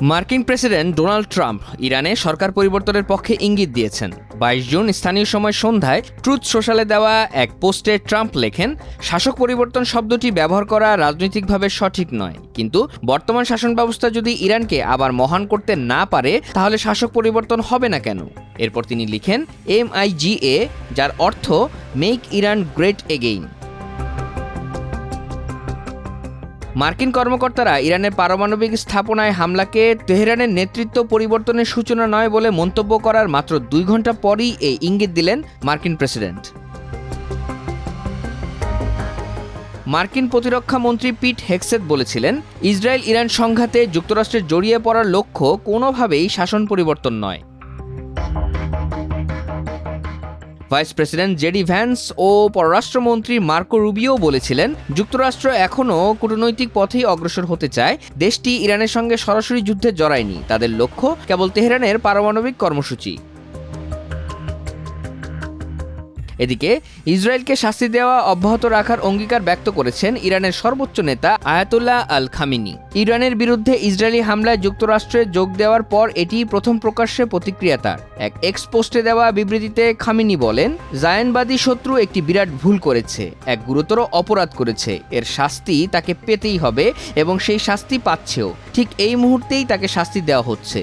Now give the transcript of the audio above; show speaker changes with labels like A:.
A: মার্কিন president Donald Trump ইরানে সরকার পরিবর্তনের পক্ষে ইঙ্গিত দিয়েছেন। 22 জুন স্থানীয় সময় সন্ধ্যায় ট্রুথ সোশ্যালে দেওয়া এক পোস্টে ট্রাম্প লেখেন, শাসক পরিবর্তন শব্দটি ব্যবহার করা রাজনৈতিকভাবে সঠিক নয়, কিন্তু বর্তমান শাসন ব্যবস্থা যদি ইরানকে আবার মহান করতে না পারে তাহলে শাসক পরিবর্তন হবে না কেন। এরপর তিনি লিখেন MIGA, যার অর্থ মেক ইরান গ্রেট এগেইন। মার্কিন কর্মকর্তারা ইরানের পারমাণবিক স্থাপনায় হামলাকে তেহরানের নেতৃত্ব পরিবর্তনের সূচনা নয় বলে মন্তব্য করার মাত্র 2 ঘন্টা পরই এই ইঙ্গিত দিলেন মার্কিন প্রেসিডেন্ট। মার্কিন প্রতিরক্ষা মন্ত্রী পিট হেগসেথ বলেছিলেন, ইসরায়েল ইরান সংঘাতে যুক্তরাষ্ট্রের জড়িয়ে পড়ার লক্ষ্য কোনোভাবেই শাসন পরিবর্তন নয়। ভাইস প্রেসিডেন্ট জেডি ভ্যান্স ও পররাষ্ট্রমন্ত্রী মার্কো রুবিও বলেছিলেন, যুক্তরাষ্ট্র এখনও কূটনৈতিক পথেই অগ্রসর হতে চায়। দেশটি ইরানের সঙ্গে সরাসরি যুদ্ধে জড়ায়নি, তাদের লক্ষ্য কেবল তেহরানের পারমাণবিক কর্মসূচি। এদিকে ইসরায়েলকে শাস্তি দেওয়া অব্যাহত রাখার অঙ্গীকার ব্যক্ত করেছেন ইরানের সর্বোচ্চ নেতা আয়াতুল্লাহ আল খামিনি। ইরানের বিরুদ্ধে ইসরায়েলি হামলায় যুক্তরাষ্ট্রে যোগ দেওয়ার পর এটি প্রথম প্রকাশ্যে প্রতিক্রিয়া তার। এক এক্স পোস্টে দেওয়া বিবৃতিতে খামিনি বলেন, জায়নবাদী শত্রু একটি বিরাট ভুল করেছে, এক গুরুতর অপরাধ করেছে, এর শাস্তি তাকে পেতেই হবে এবং সেই শাস্তি পাচ্ছেও। ঠিক এই মুহূর্তেই তাকে শাস্তি দেওয়া হচ্ছে।